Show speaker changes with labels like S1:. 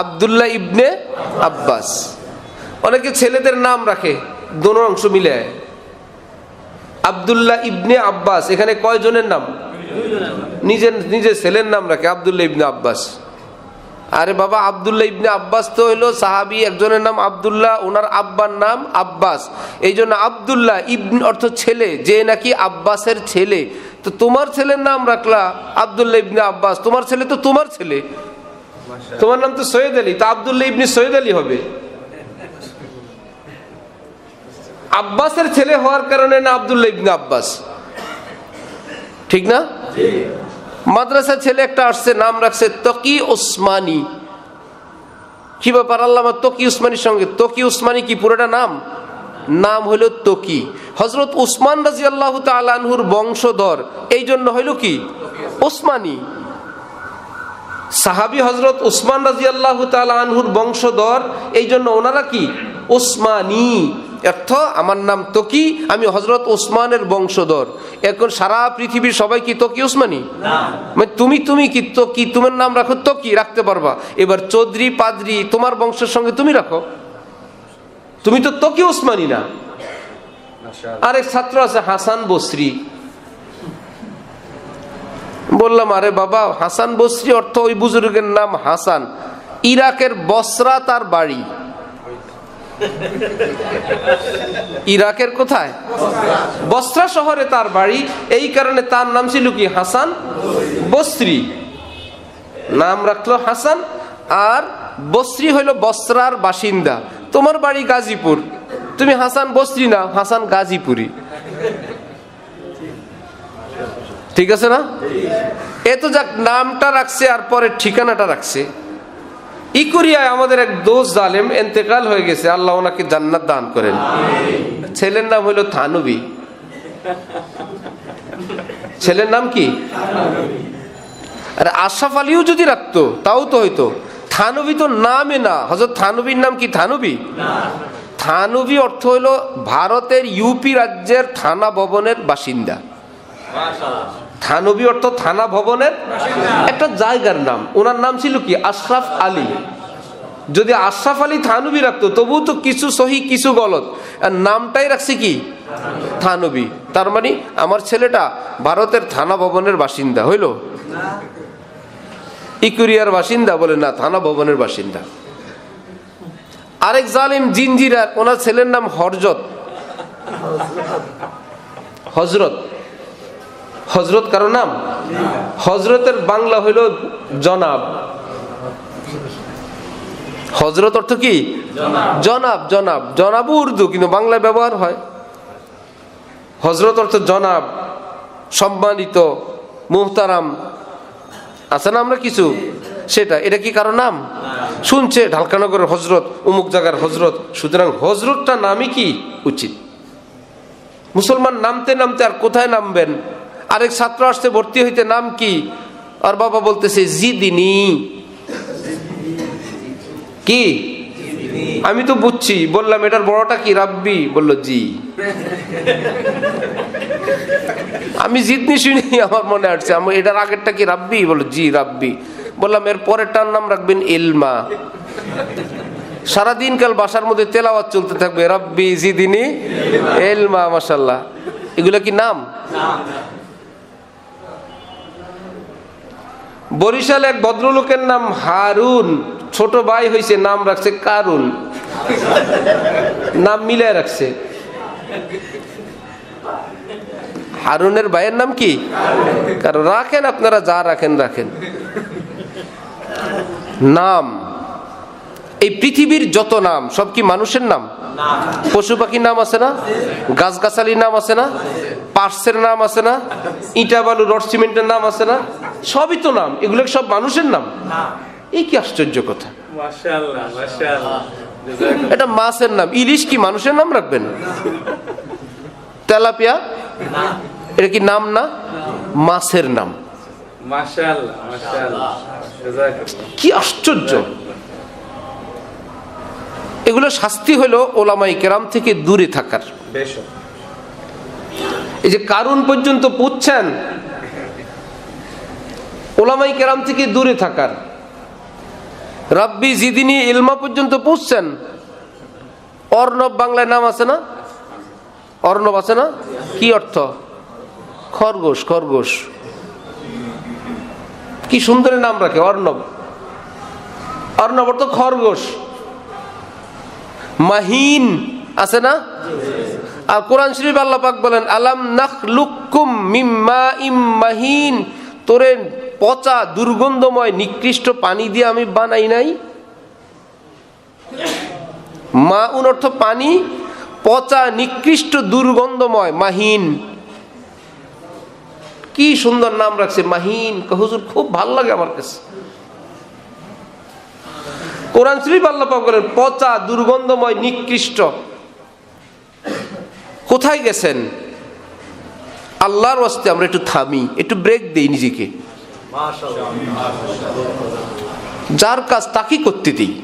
S1: আব্দুল্লাহ ইবনে আব্বাস। অনেকে ছেলেদের নাম রাখে দোনো অংশ মিলে, আব্দুল্লাহ ইবনে আব্বাস, এখানে কয়জনের নাম? নিজের ছেলের নাম রাখে আব্দুল্লাহ ইবনে আব্বাস। আরে বাবা, আব্দুল্লাহ ইবনে আব্বাস তো হইলো সাহাবী, একজনের নাম আব্দুল্লাহ, ওনার আব্বার নাম আব্বাস, এই জন্য আব্দুল্লাহ ইবন অর্থ ছেলে, যে নাকি আব্বাসের ছেলে। তো তোমার ছেলের নাম রাখলা আব্দুল্লাহ ইবনে আব্বাস, তোমার ছেলে তো তোমার ছেলে, তোমার নাম তো সৈয়দ আলী, তা আব্দুল্লাহ ইবনে সৈয়দ আলী হবে। আব্বাসের ছেলে হওয়ার কারণে না আব্দুল্লাহ ইবনে আব্বাস, ঠিক না? মাদ্রাসার ছেলে একটা আসছে, নাম রাখছে তকি ওসমানী। কি ব্যাপার আল্লামা তকি উসমানীর সঙ্গে? তকি উসমানী কি পুরোটা নাম? নাম হইল তকি। হযরত উসমান রাদিয়াল্লাহু তাআলা আনহুর বংশধর, এই জন্য হইল কি ওসমানী। সাহাবী হযরত উসমান রাদিয়াল্লাহু তাআলা আনহুর বংশধর, এই জন্য ওনারা কি ওসমানী। অর্থ আমার নাম তকি, আমি হযরত ওসমানের বংশধর। এখন সারা পৃথিবীর সবাই কি তকি ওসমানী? মানে তুমি কি তকি, তোমার নাম রাখো তকি, রাখতে পারবা। এবার চৌধুরী পাদ্রী তোমার বংশের সঙ্গে তুমি রাখো, তুমি তো তকি ওসমানী না। আরেক ছাত্র আছে হাসান বসরি, বললাম আরে বাবা, হাসান বসরি অর্থ ওই বুজুর্গের নাম হাসান, ইরাকের বসরা তার বাড়ি। ইরাকের কোথায়? বসরা শহরে তার বাড়ি, এই কারণে তার নাম ছিল কি হাসান বসরি। নাম রাখলো হাসান, আর বসরি হইল বসরার বাসিন্দা। তোমার বাড়ি গাজীপুর, তুমি হাসান বসরি না, হাসান গাজীপুরি। ঠিক আছে না? এত যাক নামটা রাখছে আর পরে ঠিকানাটা রাখছে। ইকুরিয়ায় আমাদের এক দোস্ত জালেম ইন্তেকাল হয়ে গেছে, আল্লাহ ওনাকে জান্নাত দান করেন। ছেলের নাম হইল থানবী। ছেলের নাম কি? আরে আশরাফ আলীও যদি রাখতো তাও তো হইতো। থানবী তো নামে না। হযরত থানবীর নাম কি থানবী? থানবী অর্থ হইল ভারতের ইউপি রাজ্যের থানা ভবনের বাসিন্দা। থানবী অর্থ থানা ভবনের একটা জায়গার নাম। ওনার নাম ছিল কি আশরাফ আলী। যদি আশরাফ আলী থানবী রাখতো তবু তো কিছু সহি কিছু গলত, আর নামটাই রাখছে কি থানবী। তার মানে আমার ছেলেটা ভারতের থানা ভবনের বাসিন্দা হইল, ইকুরিয়ার বাসিন্দা বলে না, থানা ভবনের বাসিন্দা। আরেক জালিম জিনজিরার, ওনার ছেলের নাম হযরত। হযরত, হযরত কারো নাম? হযরতের বাংলা হইল জনাব। হযরত অর্থ কি জনাব। জনাব, জনাব উর্দু, কিন্তু বাংলায় ব্যবহার হয়। হযরত অর্থ জনাব, সম্মানিত, মুহতারাম, আছে না আমরা কিছু, সেটা। এটা কি কারো নাম? শুনছে ঢালকানগরের হযরত, অমুক জায়গার হযরত, সুতরাং হযরতটা নামই কি উচিত। মুসলমান নামতে নামতে আর কোথায় নামবেন? আরেক ছাত্র আসতে ভর্তি হইতে, নাম কি? আর বাবা বলতেছে জিদিনী। কি? আমি তো বুঝছি, বললাম এটার বড়টা কি রাব্বি? বললো জি। আমি জিদনি শুনি, আমার মনে আসছে আমি এটার আগেরটা কি রাব্বি? বললো জি রাব্বি। বললাম এর পরেরটার নাম রাখবেন ইলমা। সারাদিন কাল বাসার মধ্যে তেলাওয়াত চলতে থাকবে, রাব্বি জিদিনী ইলমা। মাশাআল্লাহ, এগুলো কি নাম? বরিশালে এক ভদ্রলোকের নাম হারুন, ছোট ভাই হয়েছে, নাম রাখছে কারুন। নাম মিলায় রাখছে। হারুনের ভাইয়ের নাম কি? কারণ রাখেন আপনারা যা রাখেন রাখেন। নাম, এই পৃথিবীর যত নাম সব কি মানুষের নাম? পশু পাখির নাম আছে না? গাছগাছালির নাম আছে না? পার্সের নাম আছে না? ইটা বালু রড সিমেন্টের নাম আছে না? সবই তো নাম। এগুলো সব মানুষের নাম? এই কি আশ্চর্য কথা! মাশাআল্লাহ, মাশাআল্লাহ। এটা মাছের নাম। ইলিশ কি মানুষের নাম রাখবেন? তেলাপিয়া, এটা কি নাম না? মাছের নাম। মাশাআল্লাহ, মাশাআল্লাহ। কি আশ্চর্য! এগুলো শাস্তি হলো ওলামায়ে কেরাম থেকে দূরে থাকার। এই যে কারুন পর্যন্ত পুচ্ছেন, ওলামায়ে কেরাম থেকে দূরে থাকার। রাব্বি জিদিনি ইলমা পর্যন্ত পৌঁছছেন। অর্ণব বাংলায় নাম আছে না? অর্ণব আছে না? কি অর্থ? খরগোশ। খরগোশ কি সুন্দর নাম রাখে, অর্ণব। অর্ণব অর্থ খরগোশ। মাহিন আছে না? আর কোরআন শরীফ আল্লাহ পাক বলেন আলাম নাখলুকুম মিম মাইম মাহিন, তোরে পচা দুর্গন্ধময় নিকৃষ্ট পানি দিয়ে আমি বানাই নাই? মাউন অর্থ পানি, পচা নিকৃষ্ট দুর্গন্ধময়, মাহিন। কি সুন্দর নাম রাখছে মাহিন। হুজুর খুব ভাল লাগে আমার কাছে। কোরআন শরীফ আল্লাহ পাক বলেন পচা দুর্গন্ধময় নিকৃষ্ট। কোথায় গেছেন? আল্লাহর ওয়াস্তে আমরা একটু থামি, একটু ব্রেক দেই নিজেকে। যার কাজ তাকে করতে দিই।